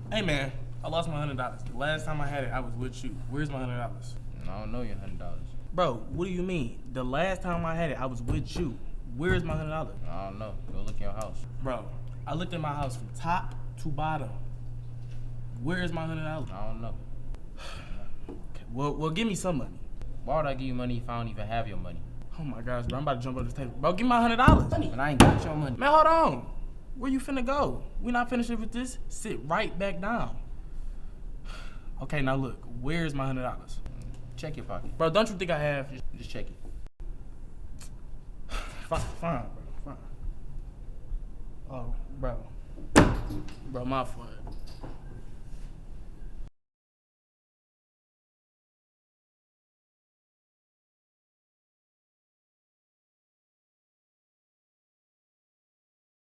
Hey man, I lost my $100. The last time I had it, I was with you. Where's my $100? I don't know your $100. Bro, what do you mean? The last time I had it, I was with you. Where's my $100? I don't know. Go look in your house. Bro, I looked at my house from top to bottom. Where's my $100? I don't know. Okay, well, give me some money. Why would I give you money if I don't even have your money? Oh my gosh, bro, I'm about to jump on this table. Bro, give me my $100. But I ain't got your money. Man, hold on. Where you finna go? We not finished with this? Sit right back down. Okay, now look, where's my $100? Check your pocket. Bro, don't you think I have? Just check it. Fine, bro, fine. Oh, bro. Bro, my fault.